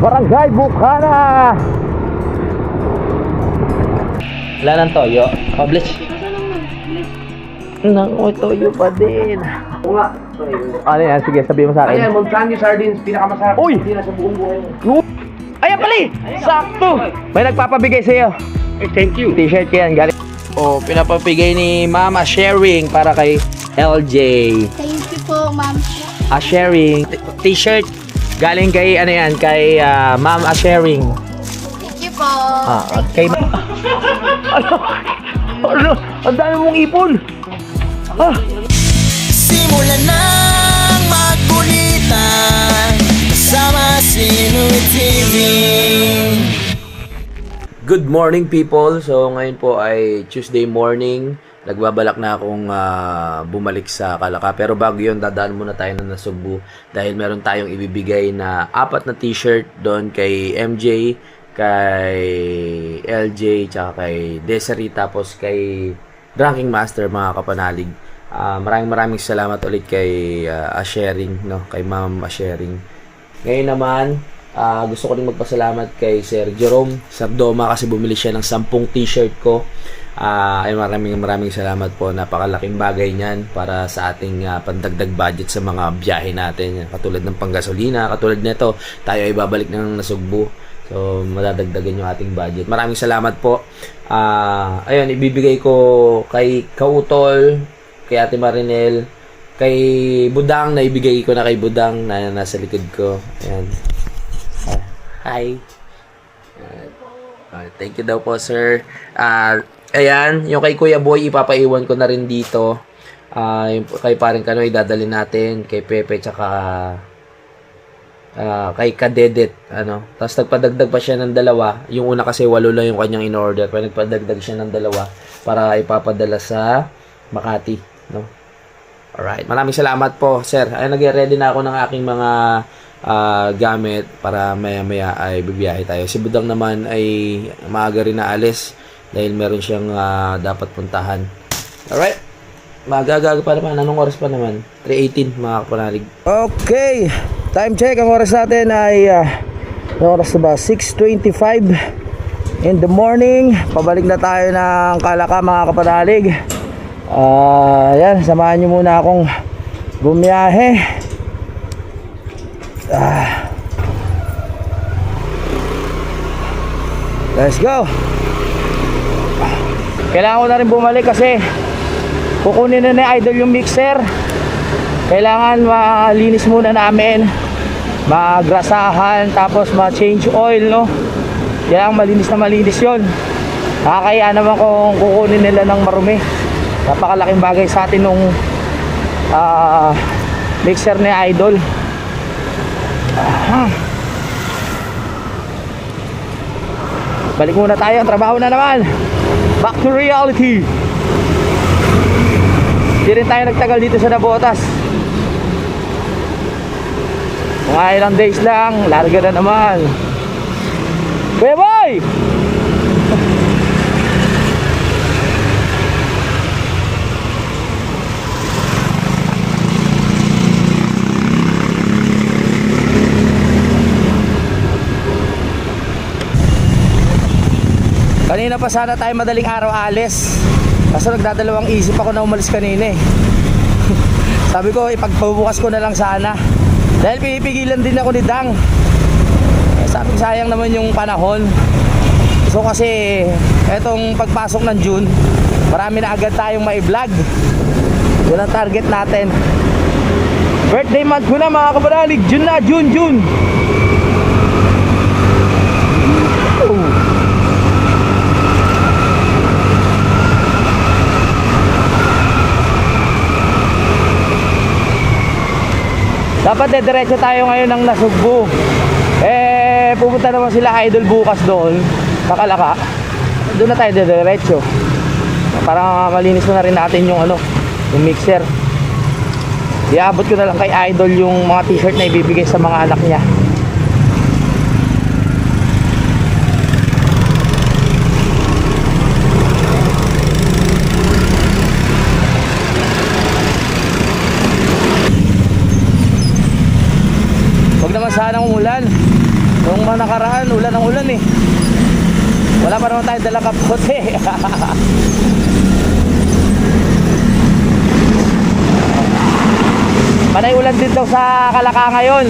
Barangay Bukana. Wala ng toyo. Publish. Nang toyo pa din. Oo nga. Ano yan? Sige, sabihin mo sa akin. Ayan, Monsanto Sardines, pinakamasarap. Uy! Hindi na sa buong buhay mo. Ayan pala eh! Sakto! May nagpapabigay sa'yo. Thank you. T-shirt yan. Galing. Oh, pinapabigay ni Mama Sharing para kay LJ. Thank you po, ma'am. Sharing. T-shirt. Galing kay, ano yan, kay Mama Sharing. Thank you po. Kay ano? Ang dami mong ipon. Simulan ng magbulitan kasama si Nuit TV. Good morning people. So ngayon po ay Tuesday morning. Nagbabalak na akong bumalik sa Calaca. Pero bago yun, dadaan muna tayo na Nasugbu dahil meron tayong ibibigay na 4 na t-shirt doon kay MJ, kay LJ, tsaka kay Desiree, tapos kay Drinking Master, mga kapanalig. Maraming salamat ulit kay Sharing, no? Kay Ma'am Sharing. Ngayon naman, gusto ko rin magpasalamat kay Sir Jerome Sardoma kasi bumili siya ng 10 t-shirt ko. Ay maraming salamat po. Napakalaking bagay niyan para sa ating pandagdag budget sa mga biyahe natin. Katulad ng panggasolina, katulad nito, tayo ay babalik ng Nasugbu. So, madadagdagan yung ating budget. Maraming salamat po. Ayun, ibibigay ko kay Kautol, kay Ate Marinel, kay Budang, na ibigay ko na kay Budang na nasa likod ko. Ayan. Hi. Thank you daw po, sir. Ayan, yung kay Kuya Boy, ipapaiwan ko na rin dito. Yung kay Paring Kanoy, dadalhin natin. Kay Pepe, tsaka kay Kadedet. Tapos nagpadagdag pa siya ng 2. Yung una kasi 8 lang yung kanyang in-order. Pero nagpadagdag siya ng 2 para ipapadala sa Makati. No? Alright. Maraming salamat po, sir. Ay, nag-ready na ako ng aking mga gamit para maya-maya ay bibiyahe tayo. Si Budang naman ay maaga rin na alis dahil meron siyang dapat puntahan. Alright. Magaga pa naman. Anong oras pa naman? 3:18, mga kapanalig. Okay. Time check. Ang oras natin ay oras na ba? 6:25 in the morning. Pabalik na tayo ng Calaca, mga kapanalig. Yan. Samahan nyo muna akong bumiyahe. Let's go. Kailangan ko na rin bumalik kasi kukunin na ni Idol yung mixer. Kailangan malinis muna namin, magrasahan, tapos ma-change oil, no? Kailangan malinis yon. Nakakaya naman kung kukunin nila ng marumi. Napakalaking bagay sa atin nung mixer ni Idol. Balik muna tayo, ang trabaho na naman. Back to reality. Hindi rin tayo nagtagal dito sa Nabotas. Mga ilang days lang, larga na naman. Kuya Boy! Kanina pa sana tayo madaling araw alis. Kaso nagdadalawang isip ako na umalis kanina eh. Sabi ko ipagpabukas ko na lang sana. Dahil pinipigilan din ako ni Dang. Sabi ko sayang naman yung panahon. So kasi etong pagpasok ng June, marami na agad tayong mai-vlog. Yun ang target natin. Birthday month ko na, mga kapanalig. June na, June. Dapat dediretso tayo ngayon ng Nasugbu. Pupunta naman sila Idol bukas doon sa Calaca. Doon na tayo dediretso para malinis na rin natin yung yung mixer. Iabot ko na lang kay Idol yung mga t-shirt na ibibigay sa mga anak niya. Wag naman sanang umulan. Nung mga nakaraan, ulan ng ulan eh. Wala pa naman tayo dalang kapote. Panay ulan din daw sa Kalaka ngayon.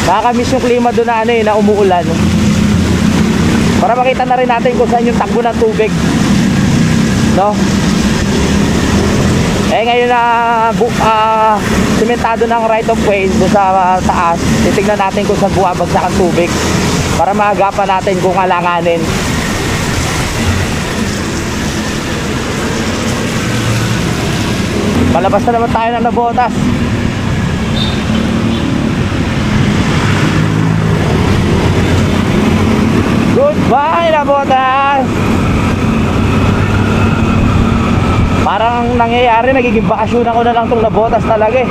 Nakakamiss yung klima doon na ano eh, na umuulan. Para makita na rin natin kung saan yung takbo ng tubig. No? Eh ngayon na simentado ng right of way doon sa taas, titignan natin kung saan buwabagsak ang tubig para maagapan natin kung alanganin. Palabas na naman tayo ng Nabotas. Goodbye Nabotas. Parang nangyayari, nagiging bakasyon ako na lang itong Nabotas talaga eh.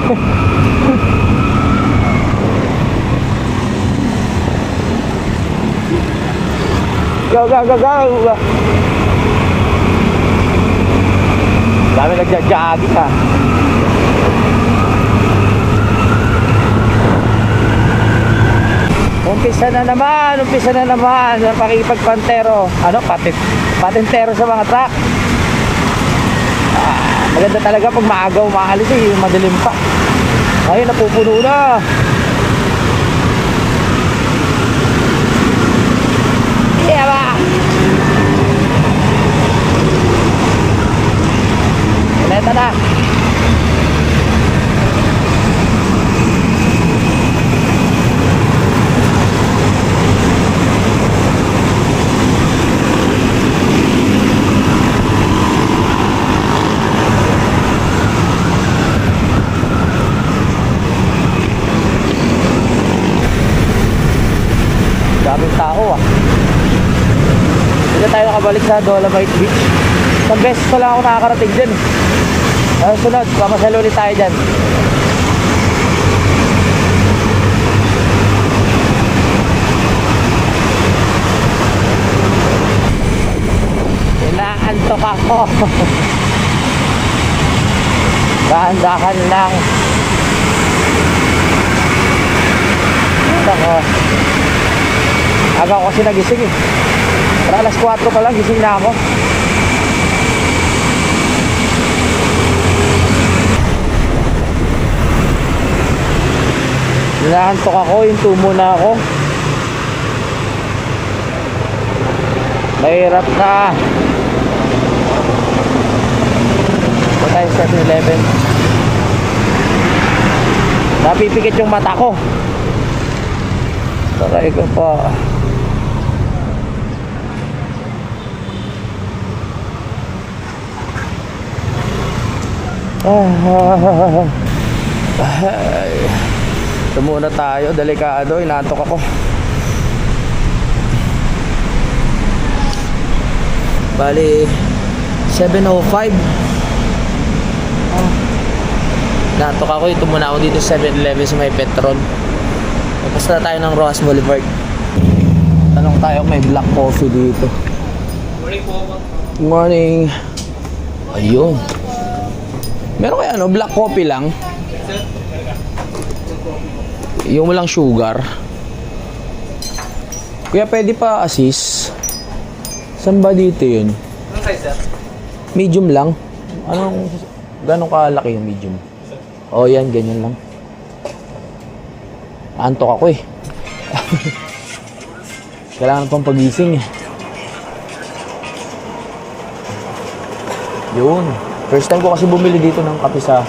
Go, go, go, go! Dami nagja-jogging ha. Umpisa na naman ang pakipagpantero. Ano, patentero sa mga truck. Maganda talaga pag maagaw maalis eh, madilim pa. Ayun, napupuno na. Yeah ba? Ito na. Daming tao ah. Hindi tayo nakabalik sa Dolomite Beach. Isang beses ko lang ako nakakarating dyan. Sunod, pamasalo ulit tayo dyan. Inaantok ako. Dahan-dahan lang. Ako. Aga ko kasi nagising eh. Para alas 4 pa lang gising na ako. Inaantok ako, yung tumo na ako. Mahirap na. Ito tayo sa 7-Eleven. Napipikit yung mata ko. Taray ko pa. Ito muna tayo, delikado, inaantok ako. Bali 7:05. Inaantok ako, ito muna ako dito sa 7-Eleven sa may Petron. Tapos na tayo ng Rojas Boulevard. Tanong tayo kung may black coffee dito. Morning po. Good morning. Ayun. Meron kaya ano, black coffee lang? Yung walang sugar. Kuya, pwede pa assist? Saan ba dito yun? Anong size, sir? Medium lang. Gano'ng kalaki yung medium? Oh, yan, ganyan lang. Antok ako eh. Kailangan pang pagising eh. Yun. First time ko kasi bumili dito ng kape sa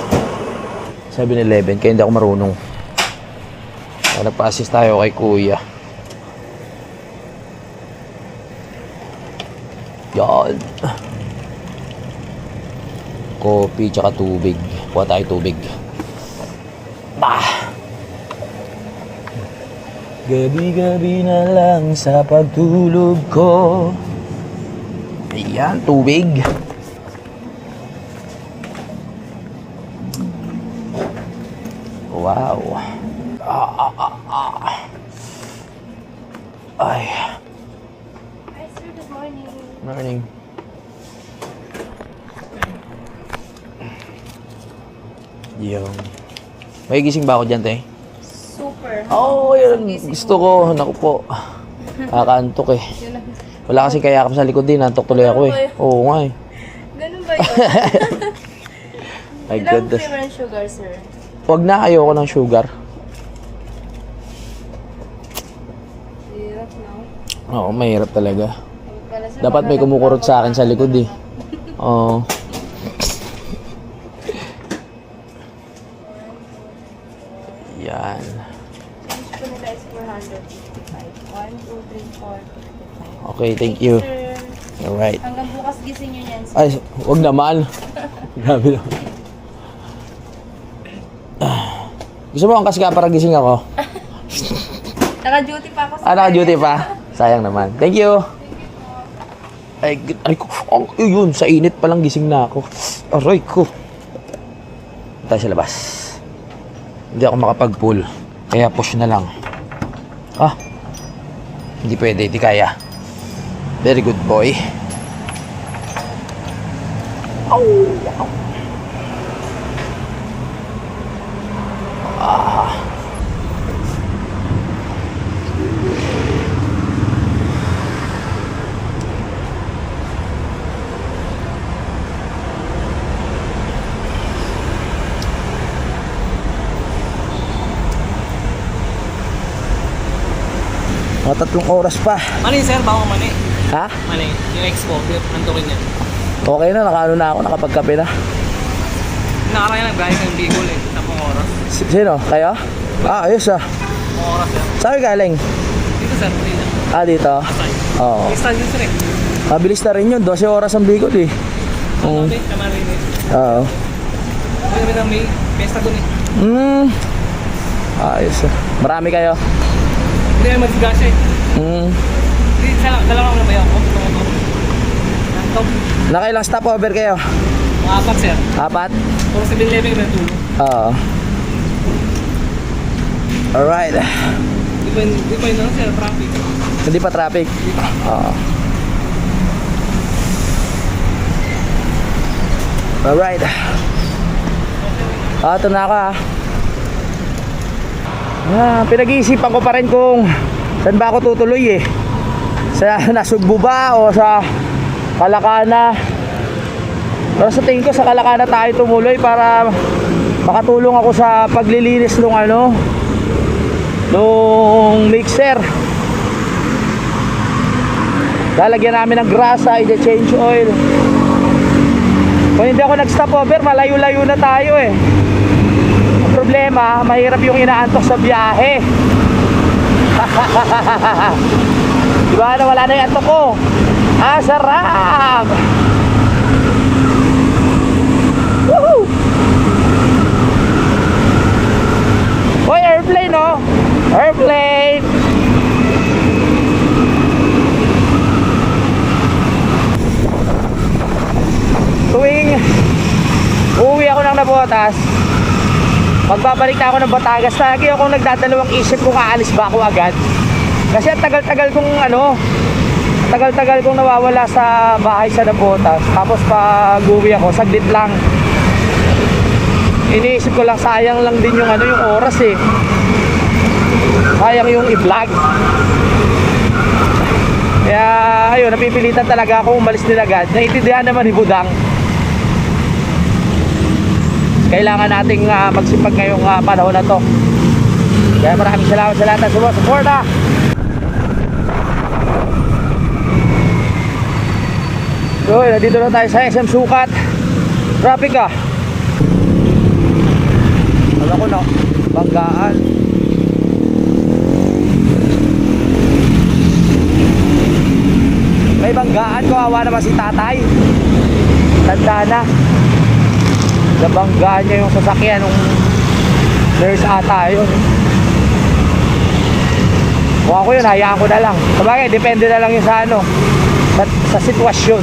7-Eleven, kaya hindi ako marunong. Kaya nagpa-assist tayo kay kuya. Yan. Kopi tsaka tubig. Kuha tayo tubig. Bah! Gabi-gabi na lang sa pagtulog ko. Ayan, tubig. Wow. Ay. Hi sir, good morning. Morning. Yung. May gising ba ako dyan, te? super. Oo, yun ang gusto ko. Naku po. Kakaantok eh. Yun ang... Wala kasi kaya sa likod din. Antok tuloy ako eh. Oo nga eh. Ganun ba yun? My Ilang goodness. flavor ng sugar, sir? Huwag na, ayoko ng sugar. Hirap, no? Oo, mahirap talaga. Pala, sir, Dapat may kumukurot sa akin sa likod eh. Oo. Yan. Change ko nila is 455. 1, 2, 3, 4, 55. Okay, thank you. Sir, Alright. hanggang bukas gising nyo yan, sir. Ay, wag naman. Grabe naman. Gusto mo ang kasika para gising ako? Naka-duty pa ako, sir. Ah, naka-duty pa? Sayang naman. Thank you. Ay ko. Oh, yun, sa init pa lang gising na ako. Aray ko. Tayo sa labas. Hindi ako makapag-pull. Kaya push na lang. Ah. Hindi pwede, hindi kaya. Very good boy. Ow. Ow. Ah. Mga 3 oras pa. Mani, sir. Bako mani. Ha? Mani. Yung expo. Nantukin yan. Okay na, nakaano na ako, nakapagkape na. Nakaraya ng biyahe ng Bicol eh. 10 oras. Sino? Kayo? Ah, ayos ah. 10 oras, sir. Saan ka galing? Dito, sir. Dito. Ah, dito? Asay. Oo. Stand din, sir eh. Mabilis na rin yun, 12 oras ang Bicol eh. Okay, kamarinis. Oo. Kami kami ng may pesta dun eh. Ayos ah. Marami kayo? Hindi kami magsigas eh. Hindi, dalawa ko na ba yan? Ito. Nakailang stopover kayo? Mga 4, sir. 4? Puro 7-Eleven kami natulog. Oo. Alright. Di pa yun, sir. Traffic. Hindi pa traffic? Oo. Alright. Ah, ito na ako ah. Pinag-iisipan ko pa rin kung saan ba ako tutuloy eh. Sa Nasugbu ba o sa Kalakana. Pero sa tingin ko sa Kalakana tayo tumuloy para makatulong ako sa paglilinis ng nung mixer. Lalagyan namin ng grasa, i-change oil. Kung hindi ako nag-stopover, malayo-layo na tayo eh. Ang problema, mahirap yung inaantok sa biyahe. Diba na wala na yung antok ko? Ah, sarap! Woohoo! Hoy, airplane oh! Airplane! Tuwing uuwi ako ng Navotas, magbabalik na ako ng Batangas, lagi akong nagdadalawang isip kung aalis ba ako agad. Kasi ang tagal-tagal kong nawawala sa bahay sa Navotas. Tapos pag uwi ako, saglit lang. Iniisip ko lang, sayang lang din yung yung oras eh. Sayang yung i-vlog. Kaya ayun, napipilitan talaga ako umalis din agad. Naiintindihan naman ni Budang. Kailangan nating magsipag ngayong panahon na to. Kaya maraming salamat sa lahat ng sumusuporta. So, nandito na tayo sa SM Sukat. Traffic ah. Alam ko na, banggaan. May banggaan, kawawa naman si tatay. Tanda na. Nabanggaan niya yung sasakyan nung nurse ata yun. Kung ako yun, hayaan ko na lang. Sabagay, depende na lang yung sa sitwasyon.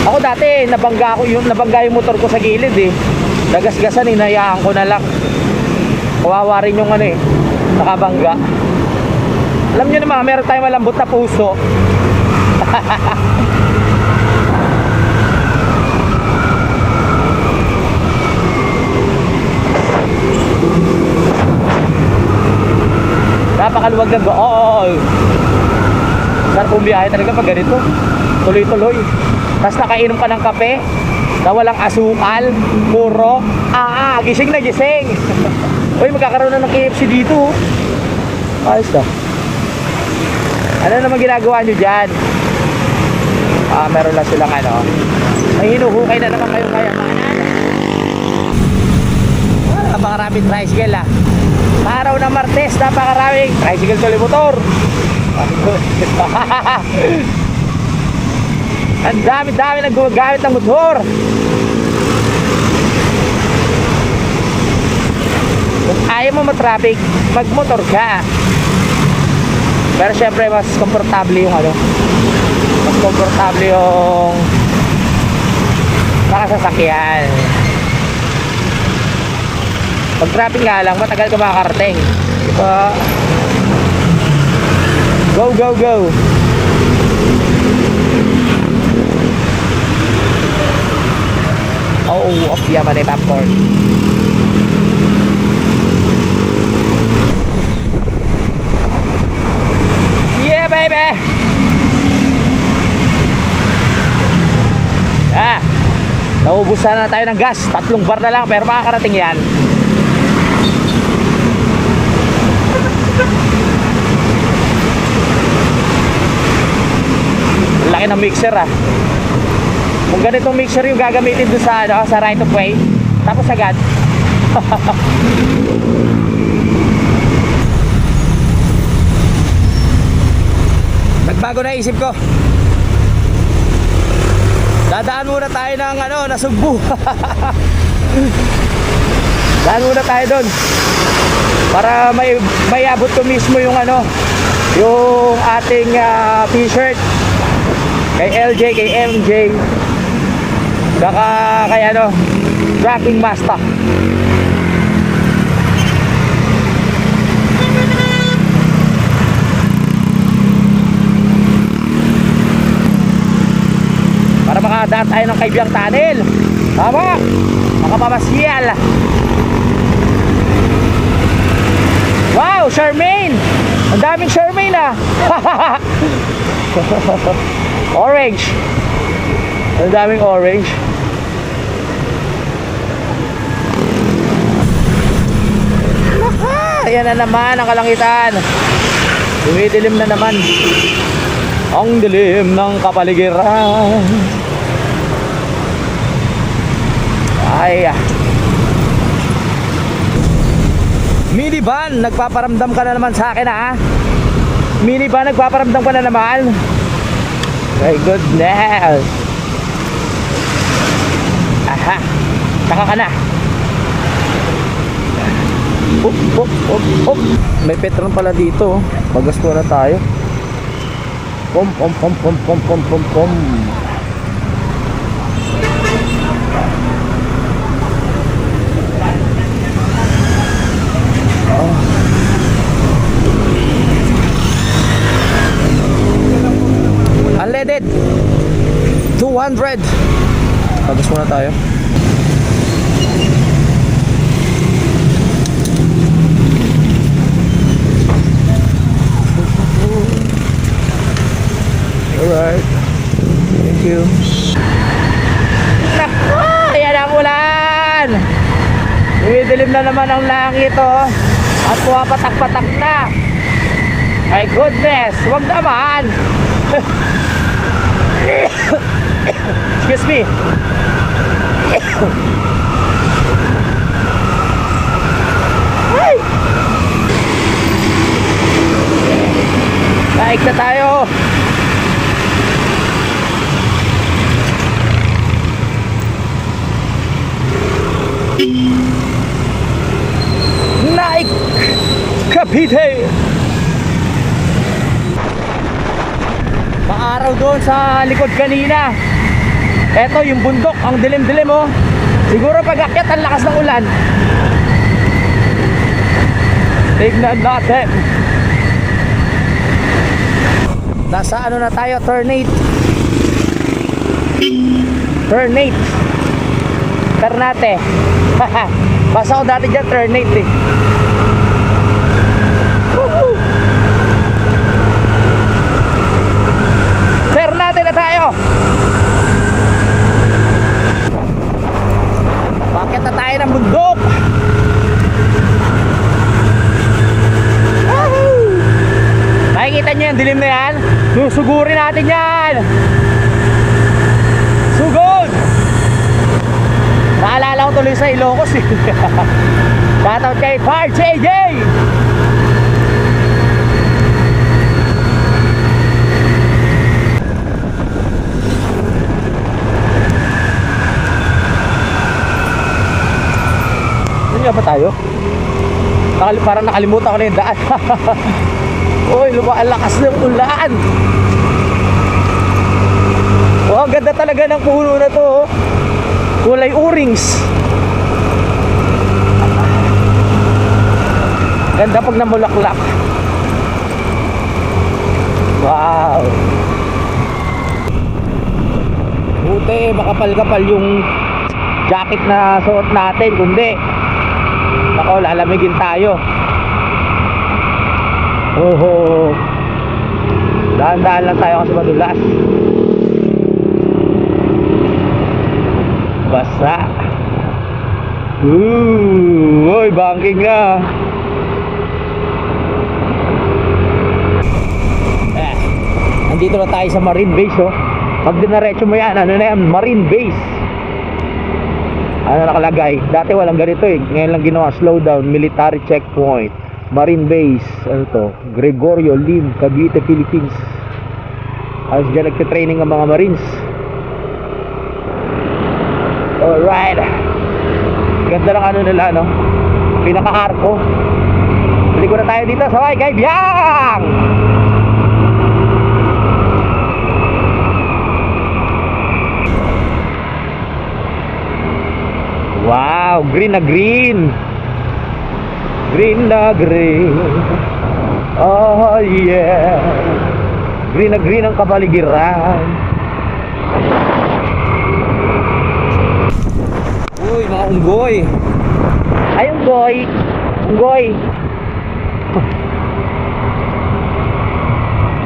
Ako dati, nabangga yung motor ko sa gilid eh. Nagasgasan, hinayaan ko na lang. Kawawa rin yung nakabangga. Alam nyo naman, meron tayong malambot na puso. Napakaluwag ng goal. Sarap bumiyahe talaga pag ganito. Tuloy-tuloy. Tapos nakainom ka ng kape na walang asukal, puro gising na gising. Uy, magkakaroon na ng KFC dito. Ayos na. Ano naman ginagawa nyo dyan? Meron lang silang ano. May hinuhukay na naman kayo kaya napakaraming tricycle Araw na Martes, napakaraming tricycle tuloy motor. Ang dami-dami nang gumagamit ng motor. Kung ayaw mo matraffic, magmotor ka. Pero syempre mas komportable yung ano, mas komportable yung nakasasakyan. Pag traffic nga lang, matagal ka makakarating. Diba? Go, go, go. Oh, off yaman ay popcorn. Yeah, baby. Naubusan na tayo ng gas. 3 bar na lang pero makakarating yan. Laki ng mixer Kung ganitong mixer yung gagamitin doon sa, sa right of way, tapos agad. Nagbago na isip ko. Dadaan muna tayo ng Nasugbu. Daan muna tayo doon. Para may abot ko mismo yung yung ating t-shirt kay LJ, kay MJ, saka kay tracking master. Para makadaan tayo ng Kaibyang Tunnel. Tama, makapamasyal. Wow, Charmaine, ang daming Charmaine orange. Ang daming orange. Ayan na naman ang kalangitan. Dumidilim na naman. Ang dilim ng kapaligiran. Ay. Minivan, nagpaparamdam ka na naman sa akin Minivan, nagpaparamdam ka na naman. My goodness. Aha. Taka ka na. May Petron pala dito. Magasto na tayo. Pom. Unleaded 200. Pagas muna tayo. Alright, thank you. Ayan ang ulan. Dumidilim na naman ang langit at pumapatak-patak na. My goodness, wag naman. Excuse me. Ay! Naik na tayo. Naik Cavite. Maaraw doon sa likod kanina. Eto yung bundok, ang dilim-dilim Siguro pag akyat ang lakas ng ulan. Tignan natin. Nasa na tayo, Ternate. Ternate. Basta ako dati dyan, Ternate Woohoo! Susugurin natin yan. Sugod. Naalala ko tuloy sa Ilocos eh. Shoutout kay Par JJ. Saan nga ba tayo? Parang nakalimutan ko na yung daan. Uy, ang lakas ng ulan. Oh, ang ganda talaga ng puno na to. Oh. Kulay orings. Ganda pag namulaklak. Wow. Buti, makapal-kapal yung jacket na suot natin. Kundi ako, lalamigin tayo. Oho. Dahan-dahan lang tayo kasi madulas. Basa. Uy, banking na. Nandito na tayo sa Marine Base, oh. Pag dinaretso mo yan, ano na yan? Marine Base. Ano nakalagay? Dati walang ganito eh. Ngayon lang ginawa, slowdown, military checkpoint, Marine Base. Ano to? Gregorio Lim, Cavite, Philippines. Ayos dyan nagtitraining ang mga Marines. Alright. Ganda ng ano nila, no? Pinaka-arko. Balik ko na tayo dito. Sabay, kay Biyang! Wow, green na green. Green na green. Oh yeah. Green na green ang kapaligiran. Uy, mga unggoy. Ay, unggoy. Unggoy.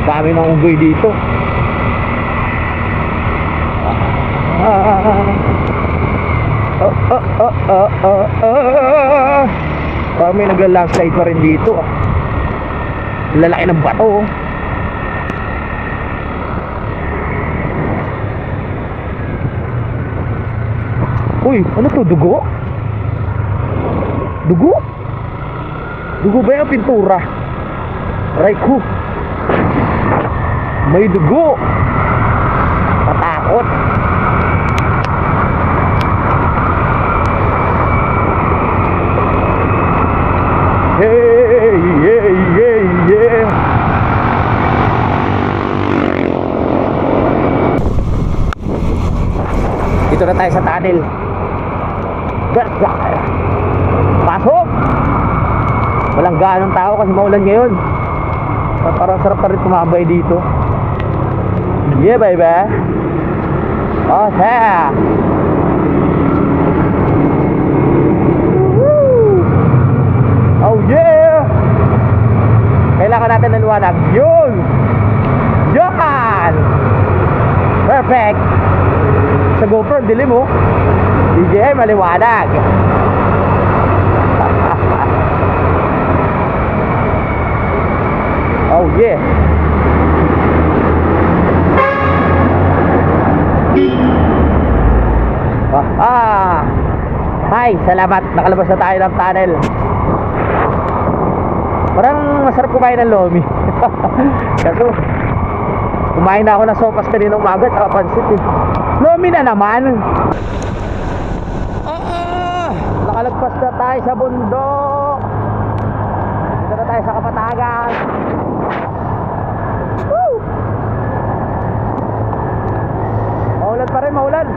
Dami ng unggoy dito. Parang may nagla-landslide pa rin dito. Lalaki ng bato. Uy, ano to? Dugo? Dugo? Dugo ba yung pintura? Aray ko. May dugo. Patakot. Hey, yeah, yeah, yeah. Dito na tayo sa tunnel. Pasok! Walang gaanong tao kasi maulan ngayon. Parang sarap pa rin tumambay dito. Yeah, baby. Oh, yeah. Oh yeah! Kailangan natin ng liwanag. Yun! Yan! Perfect! Sa GoPro, dilim mo. DJI, maliwanag. Oh yeah! Hi! Salamat! Nakalabas na tayo ng tunnel. Parang masarap kumain ng lomi. Kaso kumain na ako ng sopas kanina umaga at pansit eh. Lomi na naman. Nakalagpas na tayo sa bundok. Dito na tayo sa Kapatagan. Woo! Maulan pa rin, maulan.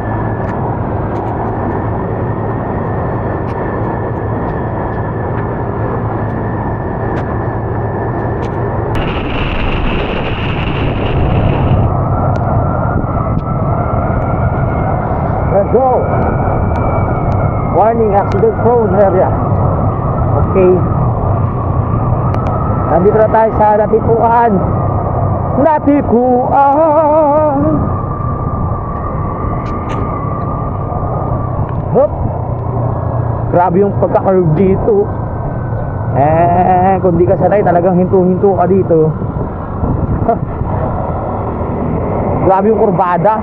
Let's go. Warning, accident prone area. Okay. Nandito na tayo sa Natipuan. Natipuan. Hop. Grabe yung pagka-curve dito. Kung di ka sanay, talagang hinto-hinto ka dito. Grabe yung kurbada.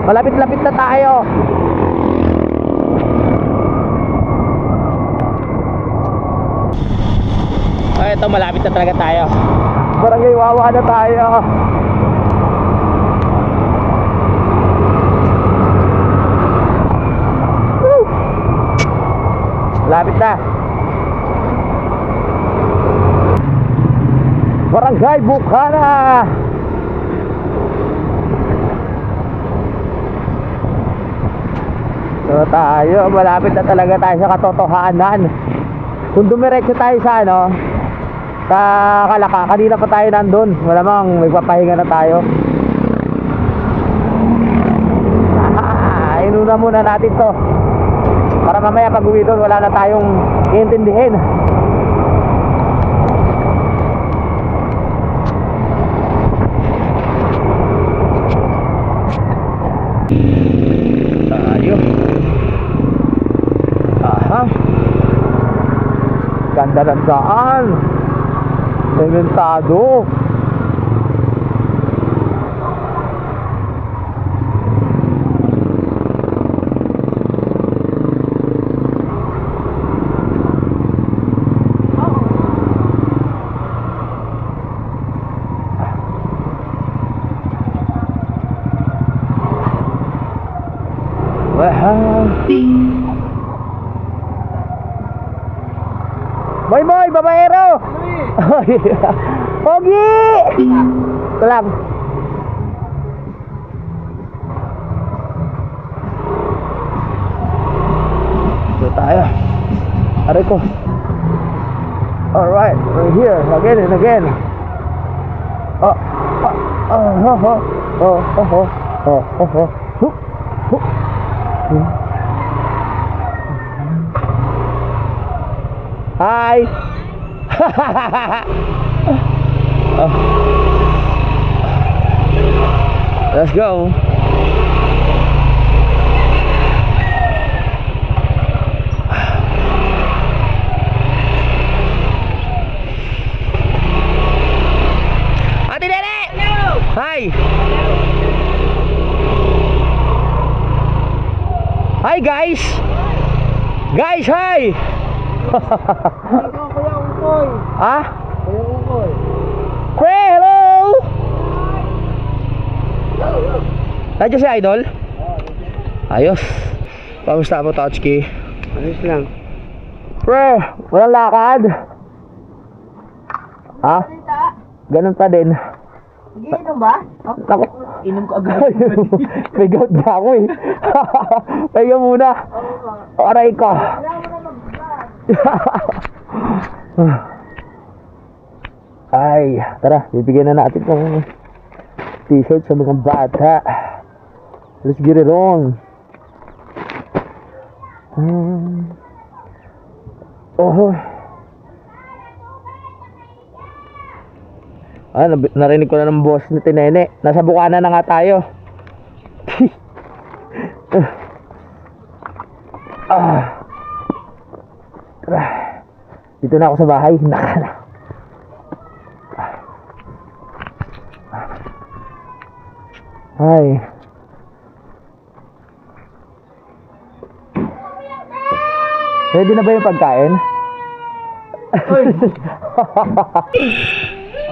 Malapit-lapit na tayo. Ay, ito malapit na talaga tayo. Barangay Wawa na tayo. Woo! Malapit na. Barangay Bukana. So tayo, malapit na talaga tayo sa katotohanan. Kung dumiretso tayo sa sa Kalaka, kanina pa tayo nandun. Malamang magpapahinga na tayo. Inuna muna natin to para mamaya pag uwi doon wala na tayong iintindihin. Tayo. Aha. Ganda ng daan. Sementado. Boy boy, babaero. Pogi. Salam. Ito tayo. Aray ko. Alright, we're here again and again. Hi. Let's go. Ate Nene. Hello. Hi. Hi guys. Guys, hi. Kuya Ukoy. Ah? Kuya Ukoy. Pre, hello. Nandiyan si Idol? Ayos. Kamusta mo, Totski? Ayos lang. Pre, walang lakad. Ha? Ganun pa din. Iinom ba? Ako. Inom ko agad. May gout na ako eh. Pahinga muna. Aray ko. Ay, tara, bibigyan na natin ng t-shirt sa mga bata. Let's get it on. Oh. Narinig ko na ng boss ni Tinene. Nasa Bukana na nga tayo. Dito na ako sa bahay. Nakala. Ay. Ready na ba yung pagkain?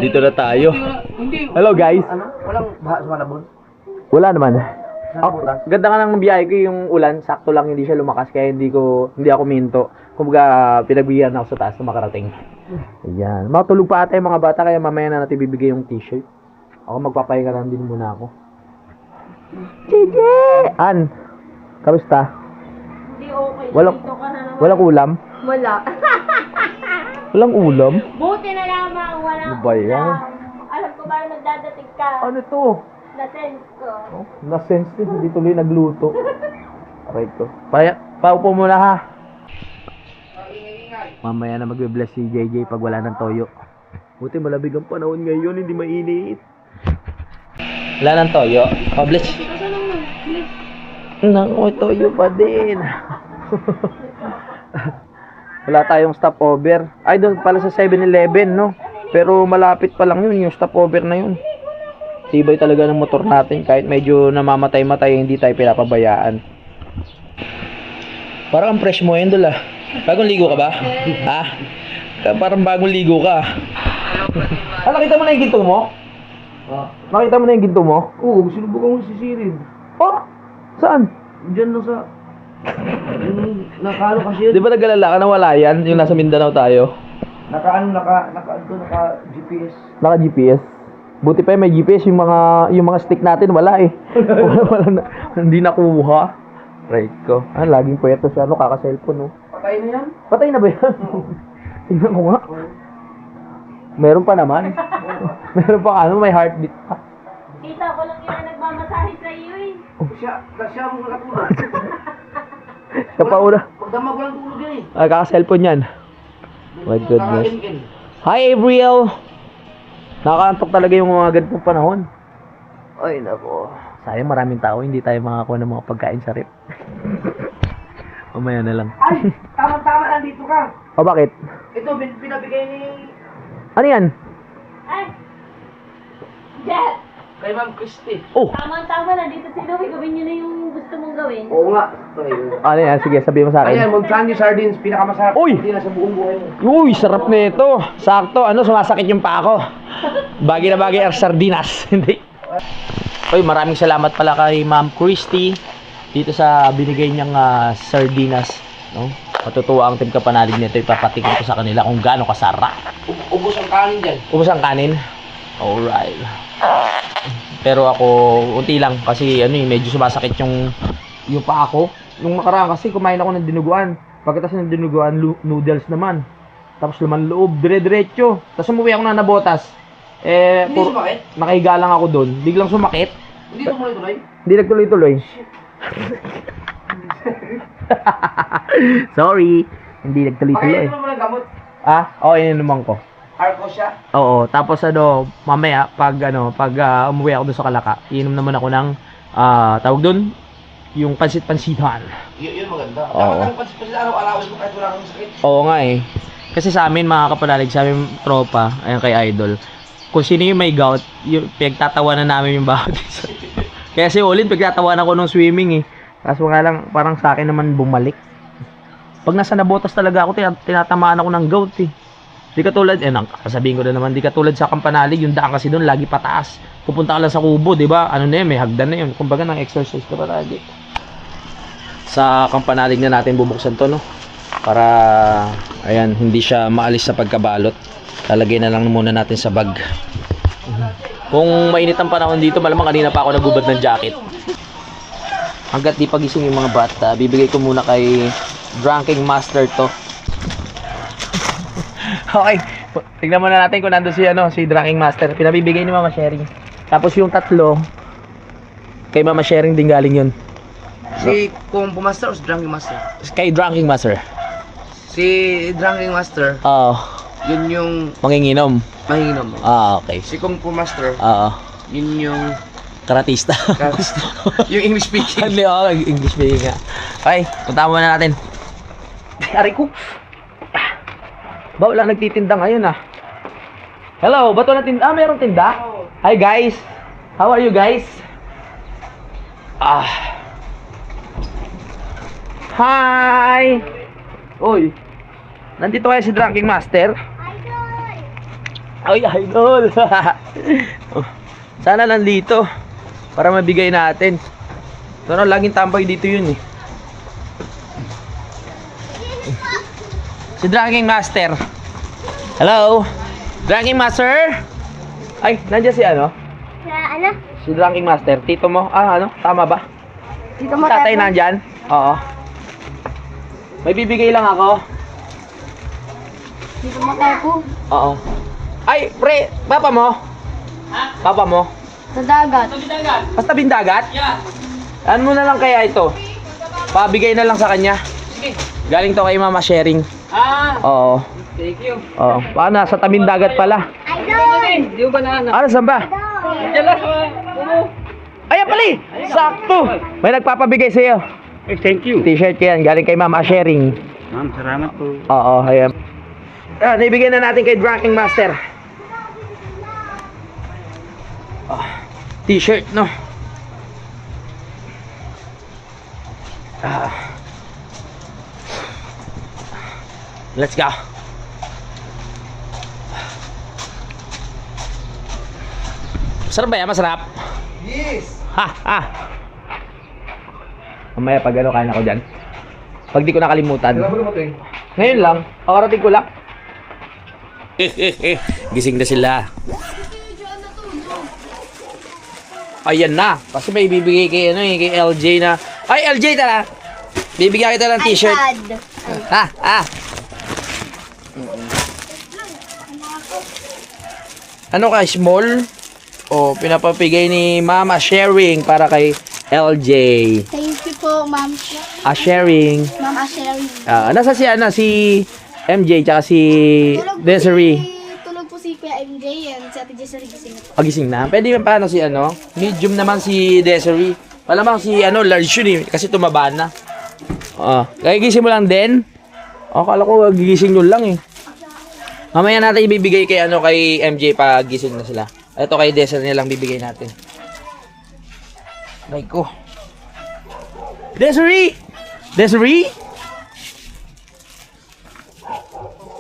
Dito na tayo. Hello guys. Walang baha sa Malabon? Wala naman. Ganda nga ng biyahe ko yung ulan, sakto lang hindi siya lumakas kaya hindi ako minto. Kumbaga pinagbigyan ako sa taas na makarating. Ayan. Matulog pa ata yung mga bata kaya mamaya na natin bibigay yung t-shirt. Ako magpapahinga lang din muna ako. Sige! An, kamusta? Hindi okay. Walang- Dito ka na naman. Walang ulam? Wala. Walang ulam? Buti na lamang walang Ano ba yan? ulam. Alam ko ba nagdadating ka? Ano to? Na-sense ko. Oh, na-sense din, hindi tuloy nagluto. Aray ko. Paupo muna ha. Mamaya na magbe-bless si JJ pag wala ng toyo. Buti malamig ang panahon ngayon, hindi mainit. Wala ng toyo. Bless. Nako, toyo pa din. Wala tayong stopover. Ay, doon pala sa 7-Eleven, no? Pero malapit pa lang yun, yung stopover na yun. Tibay talaga ng motor natin. Kahit medyo namamatay-matay, hindi tayo pinapabayaan. Parang ang fresh mo yun, Dol, ah. Bagong ligo ka ba? Ha? Parang bagong ligo ka. Nakita mo na yung ginto mo? Nakita mo na yung ginto mo? Oo, sinubukan mo si Sirid. Oh! Saan? Diyan lang sa... Nakaano kasi Di ba nag-alala ka na wala yan? Yung nasa Mindanao tayo? Naka-GPS. Naka-GPS? Buti pa may GPS. Yung mga stick natin, wala eh. wala na, hindi nakuha. Right ko. Laging pweto siya. Kaka-cellphone, no? Patay na yan? Patay na ba yan? Tingnan ko nga. Meron pa naman. Meron pa may heartbeat pa. Kita ko lang yung nagmamasahe sa iyo eh. Siya mo nakatulog. Siya pa una. Pagdamag walang tulog yan eh. Kaka-cellphone yan. My goodness. Hi, Abriel! Nakakantok talaga yung mga ganitong panahon. Ay, nako. Sayang maraming tao, hindi tayo makakuha ng mga pagkain sa rep. Mamaya na lang. Ay! Tama-tama nandito ka. O, bakit? Ito, pinabigay ni... Ano yan? Ay! Jet! Kay Ma'am Christy. Oh! Tama-tama na dito si Louie. Gawin niyo na yung gusto mong gawin. Oo nga. Ano yan? Sige, sabihin mo sa Ayan, akin. mag-sandy sardines. Pinakamasarap. Uy! Hindi na sa buong buhay mo. Uy, sarap na ito. Sakto, sumasakit yung paa ko. Bagay na bagay ang sardinas. Hindi. Uy, maraming salamat pala kay Ma'am Christy dito sa binigay niyang sardinas. No? Matutuwa ang team kapanalig nito. Ipapatikin ko sa kanila kung gaano kasarap. Ubus ang kanin dyan. Ubus ang kanin? Alright. Pero ako, unti lang kasi medyo sumasakit yung paa ko. Nung nakaraan kasi kumain ako ng dinuguan. Pagkatapos ng dinuguan, noodles naman. Tapos laman loob, dire-diretso. Tapos umuwi ako na nabotas. Hindi sumakit? Nakahiga lang ako doon. Biglang sumakit. Hindi tumuloy-tuloy? Hindi nagtuloy-tuloy. Sorry. Hindi nagtuloy-tuloy. Pakailan mo ng gamot. Oo, ininuman ko. Arco siya. Oo, tapos mamaya pag umuwi ako doon sa Kalaka, iinom naman ako ng tawag doon yung pansit-pansitan. Yun maganda. Oo. Dapat ang pansit-pansit araw-arawin mo kahit wala kang sakit. Oo nga eh. Kasi sa amin mga kapanalig, sa aming tropa, ayan kay Idol, kung sino yung may gout, yung pinagtatawanan namin yung bawat isa. Kaya si Olin, pinagtatawanan ko nung swimming eh. Kaso nga lang, parang sa akin naman bumalik. Pag nasa nabotas talaga ako, tinatamaan ako ng gout eh. Di katulad, sasabihin ko na naman, di katulad sa Kampanalig, yung daan kasi doon lagi pataas. Pupunta ka lang sa kubo, di ba? Ano na yun, may hagdan na yun. Kumbaga ng exercise ka pa lagi. Sa Kampanalig na natin bubuksan to, no? Para, ayan, hindi siya maalis sa pagkabalot. Lalagay na lang muna natin sa bag. Kung mainit ang panahon dito, malamang kanina pa ako nagubad ng jacket. Hanggat di pagising yung mga bata, bibigay ko muna kay Drinking Master to. Okay, tignan muna natin kung nandun si Drinking Master. Pinabibigay ni Mama Sharing. Tapos yung tatlo, kay Mama Sharing din galing yun. Si Kung Master o si Drinking Master? Kay Drinking Master. Si Drinking Master, Oo. yun yung Manginginom. mahinginom. Okay. Si Kung Master, Oo. yun yung Karatista. yung English speaking. Hindi, English speaking nga. Okay, punta muna natin. Aray ko. Ba, wala nagtitinda ngayon ah. Hello, ba ito na tinda? Mayroong tinda? Hi guys. How are you guys? Hi! Uy. Nandito kaya si Drinking Master? Ay, idol! Sana nandito para mabigay natin. Pero laging tambay dito yun eh. Si Drinking Master. Hello? Drinking Master? Ay, nandiyan si ano? Si Drinking Master. Tito mo? Tama ba? Dito mo Tatay nandyan? Oo. May bibigay lang ako. Dito mo tayo. Oo. Ay, pre, papa mo? Ha? Papa mo? Sa dagat. Basta bindagat? Yeah. Ano mo na lang kaya ito? Pabigay na lang sa kanya. Sige. Galing to kay Mama Sharing. Oo. Thank you. Oo. Paano? Sa tabing dagat pala. Di ba na Ano, saan ba? Diyan lang. Ayan pali! Sakto! May nagpapabigay sa iyo. Thank you. T-shirt yan. Galing kay Mama Sharing. Ma'am, salamat po. Oo, ayan. Naibigay na natin kay Drinking Master. t-shirt, no? Ah. Let's go. Masarap ba yan? Masarap? Yes! Ha, ha. Mamaya pag ano, kain ako dyan. Pag di ko nakalimutan. Ngayon lang, kakarating ko lang. Gising na sila. Ayan na. Kasi may ibibigay kay, ano, kay LJ na. Ay, LJ tala. Bibigyan kita ng t-shirt. Ha, ha. Ano ka, small? O, pinapapigay ni Mama sharing para kay LJ. Thank you po, ma'am. Sharing. Ma'am, sharing. Nasa si, ano, si MJ tsaka si Desiree. Tulog po si Kuya MJ yan. Si Ate Desiree gising na po. Pagising na. Pwede ba paano si, ano? Medium naman si Desiree. Malamang si, ano, large yun eh. Kasi tumaba na. Kaya gising mo lang din? Akala ko gigising yun lang eh. Mamaya natin ibibigay kay, ano, kay MJ pag gising na sila. Ito kay Desiree lang bibigay natin. Like ko. Desiree! Desiree!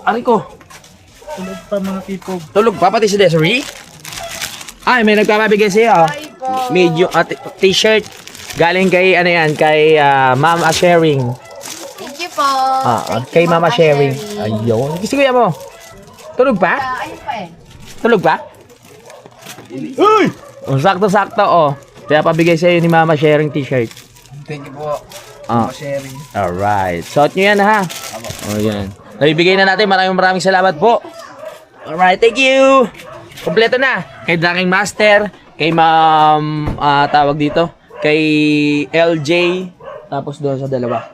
Ari ko. Tulog pa mga tipo. Tulog pa pati si Desiree? Ay, may nagpapabigay sa'yo. Medium t-shirt. Galing kay, ano yan, kay Mama Sharing. Thank you po. Kay Mama Sharing. Ayun. Kasi kuya mo. Tulog pa? Ayun pa eh. Tulog pa? Uy! Sakto-sakto, oh. Kaya pabigay sa'yo ni Mama Sharing t-shirt. Thank you po. Sharing. Alright. Suot nyo yan, ha? Oh, yan. Nabibigay na natin. Maraming salamat po. Alright, thank you. Kompleto na. Kay Dranking Master, kay Ma'am, tawag dito, kay LJ, tapos doon sa dalawa.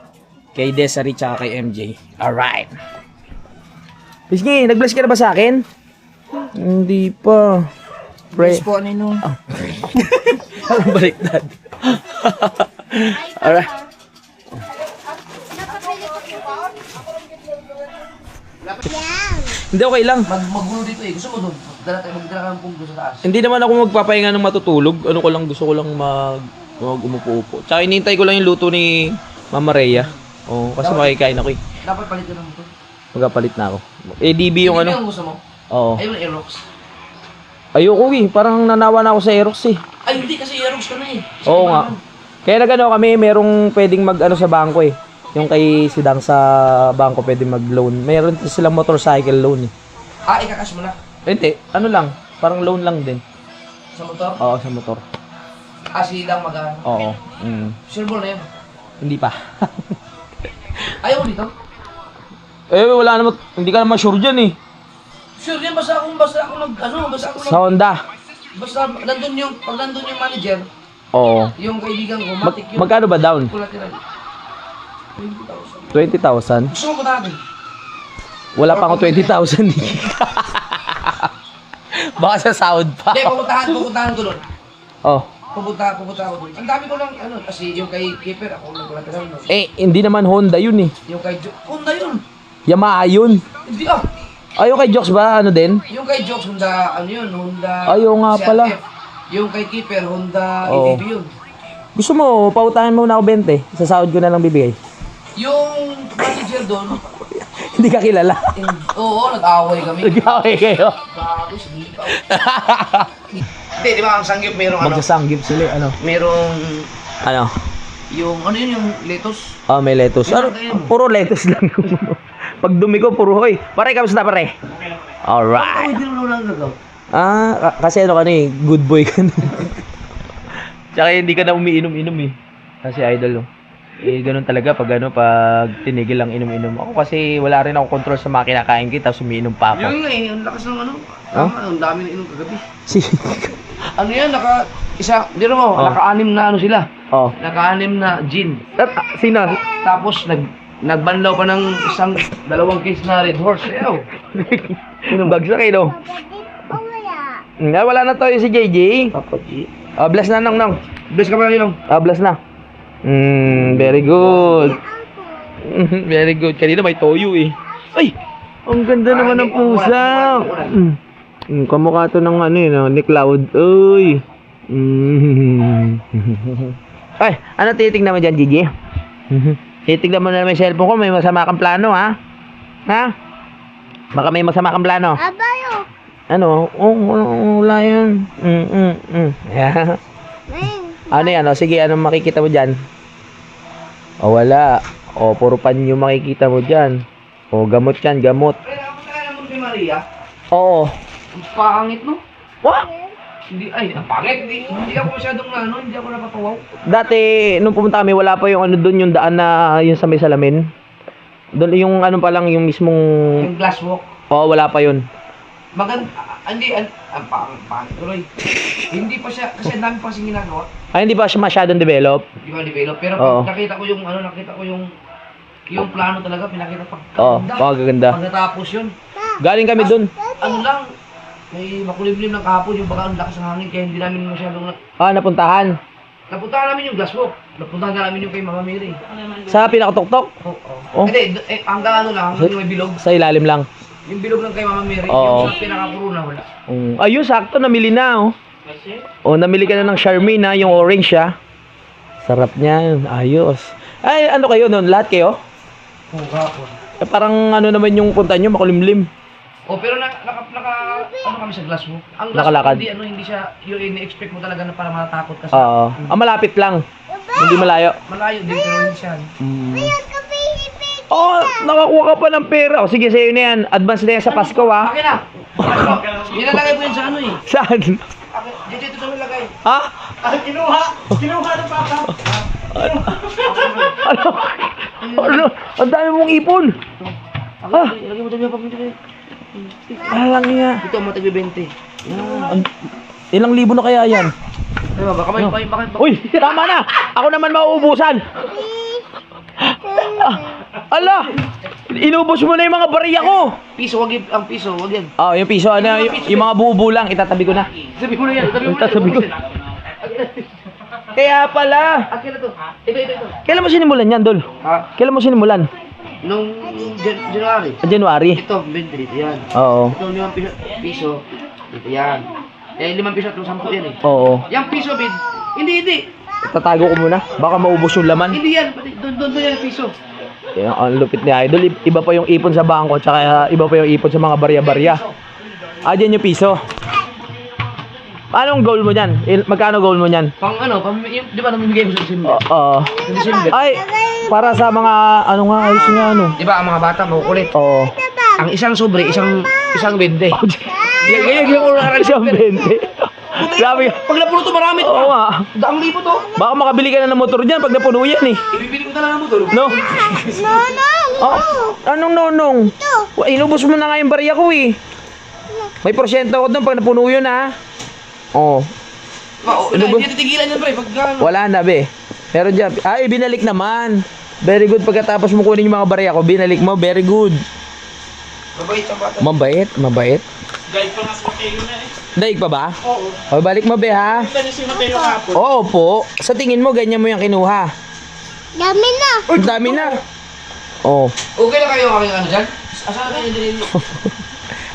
Kay Desiree, tsaka kay MJ. Alright. Bisngi, nag-bless ka na ba sa akin? Hindi pa. Pray. Po, Nino. Baliktad. Alright. Hindi, okay lang. Magulo dito eh. Gusto mo doon? Magdala ka ng punggo sa taas. Hindi naman ako magpapahinga ng matutulog. Ano ko lang, gusto ko lang umupo-upo. Tsaka inintay ko lang yung luto ni Mama Rhea. Oo, kasi makikain ako eh. Dapat palitan ng motor. Magpapalit na ako. DB yung ano. Yung gusto mo? Oo. Ayun, Aerox. Ayoko eh. Parang nanawa na ako sa Aerox eh. Ay, hindi kasi Aerox ka na eh. Oo nga. Kaya nagano kami, merong pwedeng mag-ano sa bangko eh. Yung kay Sidang sa bangko pwedeng mag-loan. Mayroon silang motorcycle loan eh. Ikakas mo na. Hindi, ano lang. Parang loan lang din. Sa motor? Oo, sa motor. Silang mag-ano. Oo. Sureball na yun. Hindi pa. Ayaw mo dito? Wala naman. Hindi ka naman sure dyan eh. Sure yan, basta ako basta ako Sa Honda. basta nandun yung, pag nandun yung manager, Oo. yung kaibigan ko, matik yun. Magkano ba down? Collateral. 20,000. Gusto mo ba natin? Wala pa ako 20,000 eh. Baka sa sahod pa. Hindi, pupuntahan ko doon. Oh. Pupunta ako doon. Ang dami ko lang, kasi yung kay Keeper, ako nag-collateral. No? Hindi naman Honda yun eh. Yung kay Honda yun. Yamaha yun. Hindi Ayaw kay Jokes ba? Ano din? Yung kay Jokes, Honda, Honda. Ayaw nga pala. CRF. Yung kay Keeper, Honda Oo. EDB yun. Gusto mo, pautahin mo na ako 20. Sa sahod ko na lang bibigay. Yung manager doon, Hindi ka kilala. oo, nag-away kami. Nag-away kayo. Bago, sige pa. Hindi, di ba ang sanggip merong Magsasanggip sila eh, ano? merong Ano? yung yung lettuce. May lettuce. Ano? Puro lettuce lang. Pag dumi ko, puro hoy. Pare, kamusta pare? Alright. Hindi mo lang nagaw. Kasi ano ka na eh, good boy ka na. Tsaka hindi ka na umiinom-inom eh. Kasi idol. Ganun talaga pag tinigil lang inom-inom. Ako kasi wala rin ako control sa mga kinakain ko, tapos umiinom pa ako. Yung nga eh, ang lakas ng tama, ang dami na inom kagabi. Ano Yan, dito mo, naka-anim na sila. Oh. Naka-anim na gin. Sino? Tapos nagbanlaw pa ng dalawang case na Red Horse. Ayaw. Bagsak eh, no? Wala na to yung si JJ. Papa G. Bless na, nong. Bless ka pa rin, Bless na. Very good. Very good. Kanina may toyo eh. Ay! Ang ganda naman ng pusa. Kamukha to ng ni Cloud. Uy. Ay, ano titignan mo dyan, Gigi? Titignan mo na naman yung cellphone ko. May masama kang plano, ha? Ha? Baka may masama kang plano. Abayo. Ano? Wala yun. Yeah. Ano yan? O, sige, anong makikita mo dyan? O, wala. O, puro panyo makikita mo dyan. O, gamot yan, gamot. Kaya ako kaya naman kay Maria. Oo. Ang pangit, no? What? Hindi, ay, ang pangit. Hindi ako masyadong hindi ako napatuwaw. Dati, nung pumunta kami, wala pa yung ano doon, yung daan na yun sa may salamin. Doon yung ano pa lang, yung mismong... Yung glass walk. Oo, wala pa yun. Hindi, ang pangit tuloy. Hindi pa siya, kasi ang dami pa kasing ginagawa. Ay, hindi pa siya masyadong develop. Di ba develop? Pero Oo. pag nakita ko yung plano talaga, pinakita pag Oo, magaganda. Pag natapos yun, Galing kami doon. ano lang, may makulimlim ng kahapon yung baka ang lakas ng hangin kaya hindi namin masyadong Napuntahan. napuntahan namin yung glass walk. Napuntahan na namin yung kay Mama Mary. Sa pinakatuktok. Oo. Oh. Hindi, hanggang ano lang, hanggang yung may bilog. Sa ilalim lang. Yung bilog ng kay Mama Mary, Oo. yung sa pinakapuro na wala. Ayun, sakto, namili na, oh. Namili ka na ng Charmaine, na yung orange, ah. Sarap niyan. Ayos. Ay, ano kayo noon? Lahat kayo? Oo, kahapon. Parang ano naman yung punta nyo, makulimlim. Pero ano kami sa glass walk. Ang glass Nakalakad. walk, hindi siya, yung ini-expect mo talaga na para matakot kasi. Oo. Malapit lang. Hindi malayo. Malayo din, pero hindi siya. Nakakuha ka pa ng pera. Sige, sa'yo na yan. Advance na yan sa Pasko, ah. Akin na! Nilalagay ko yun sa ano eh. Saan? Dito ito nilagay. Ha? Kinuha ng papa. Ano? Ang dami mong ipon. Lagay mo dyan yung pamilya. Alang niya. Ito, matagi 20. Ilang libo na kaya yan? Diba, baka may Uy, tama na. Ako naman mauubusan. Ala! Inubos mo na yung mga bariya ko. piso, wag yan. Ang piso, wag yan. Yung piso, ano, yung mga bubu lang, itatabi ko na. Sabi mo na yan. Sabi ko. Kaya pala. Akin na to. Ito. Kailan mo sinimulan yan, Dol? Ha? Kailan mo sinimulan? Nung January. January. Ito, 20 dito yan. Oo. Ito, 5 piso. Dito yan. 5 piso at 10 yan eh. Oo. Yung piso, bid. Hindi. Tatago ko muna. Baka maubos yung laman. Hindi yan. Doon yan piso. Ang lupit ni Idol. Iba pa yung ipon sa bangko, tsaka iba pa yung ipon sa mga barya-barya. Dyan yung piso. Anong goal mo dyan? Magkano goal mo dyan? Di ba namimigay mo sa December? Oo. Sa December. Ay, para sa mga, ano nga, ayos nga, ano. Di ba ang mga bata makukulit? Oo. Ang isang sobre, isang 20. Ganyan ko na Isang 20. Grabe. Pag napuno to, marami to. Oo nga. Daang libo to. Baka makabili ka na ng motor dyan pag napuno yan eh. Ibibili ko talaga mo to. No? Anong nonong? Inubos mo na nga yung barya ko eh. May porsyento ako doon pag napuno yun ha. Oo. Hindi titigilan yan pre. Pagka Wala na be. Pero dyan, binalik naman. Very good pagkatapos mo kunin yung mga barya ko. Binalik mo, very good. mabait ang bata. Mabait. Guide pa nga sa kayo na eh. Daig pa ba? Oo. O, balik mo be ha. Ito niyo sino kayo hapon. Oo po. Sa tingin mo, ganyan mo yung kinuha. Dami na. Ang dami na. Oo. Okay na kayo aking ano dyan? Asan na kayo din?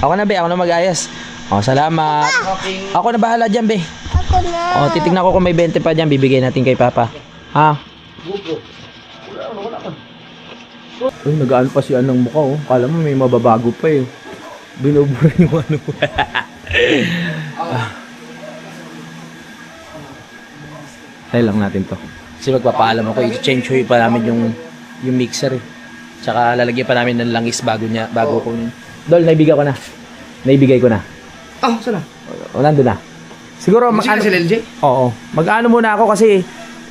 Ako na be, ako na mag-ayos. Salamat. Aking Ako na bahala dyan be. Ako na. Titignan ko kung may 20 pa dyan, bibigay natin kay Papa. Ha? buko. Uy, nagaan pa si anong mukha oh. Kala mo may mababago pa eh. Binubura yung ano. Tayo lang natin to. Kasi magpapaalam ako, i-change ko pa namin yung mixer eh. Tsaka lalagyan pa namin ng langis bago ko yun. Dol, naibigay ko na. Saan na? Nandun na. Siguro Mag-ano si LJ? Oo. Mag-ano muna ako kasi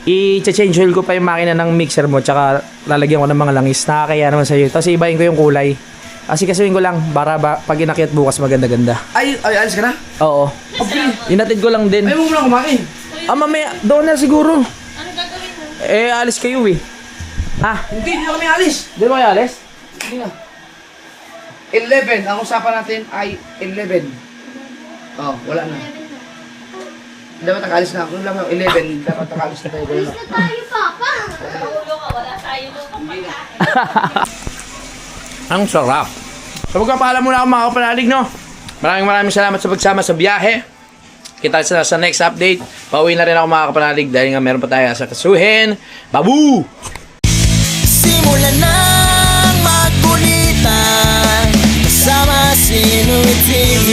i-change oil ko pa yung makina ng mixer mo tsaka lalagyan ko ng mga langis. Nakakaya naman sa'yo. Tapos ibahin ko yung kulay. Kasi kasuhin ko lang para pag inakyat bukas maganda-ganda. Ay, alis ka na? Oo. Inatid ko lang din. Ay, mo muna kumain. Mamaya, doon na siguro. Ano gagawin mo? Alis kayo eh. Hindi na kami alis. Di mo alis? Hindi na. 11. Ang usapan natin ay 11. Wala na. Dapat nakalis na ako. Nung lang 11, dapat nakalis na tayo. Alis na tayo, Papa. Ulo ka, wala tayo lutong pagkain. Ang sarap. So magpapaalam muna ako mga kapanalig, no? Maraming salamat sa pagsama sa biyahe. Kita sa next update. Pauwi na rin ako mga kapanalig dahil nga meron pa tayo sa kasuhin. Babu! Simulan ng magkulitan kasama si Inuit TV.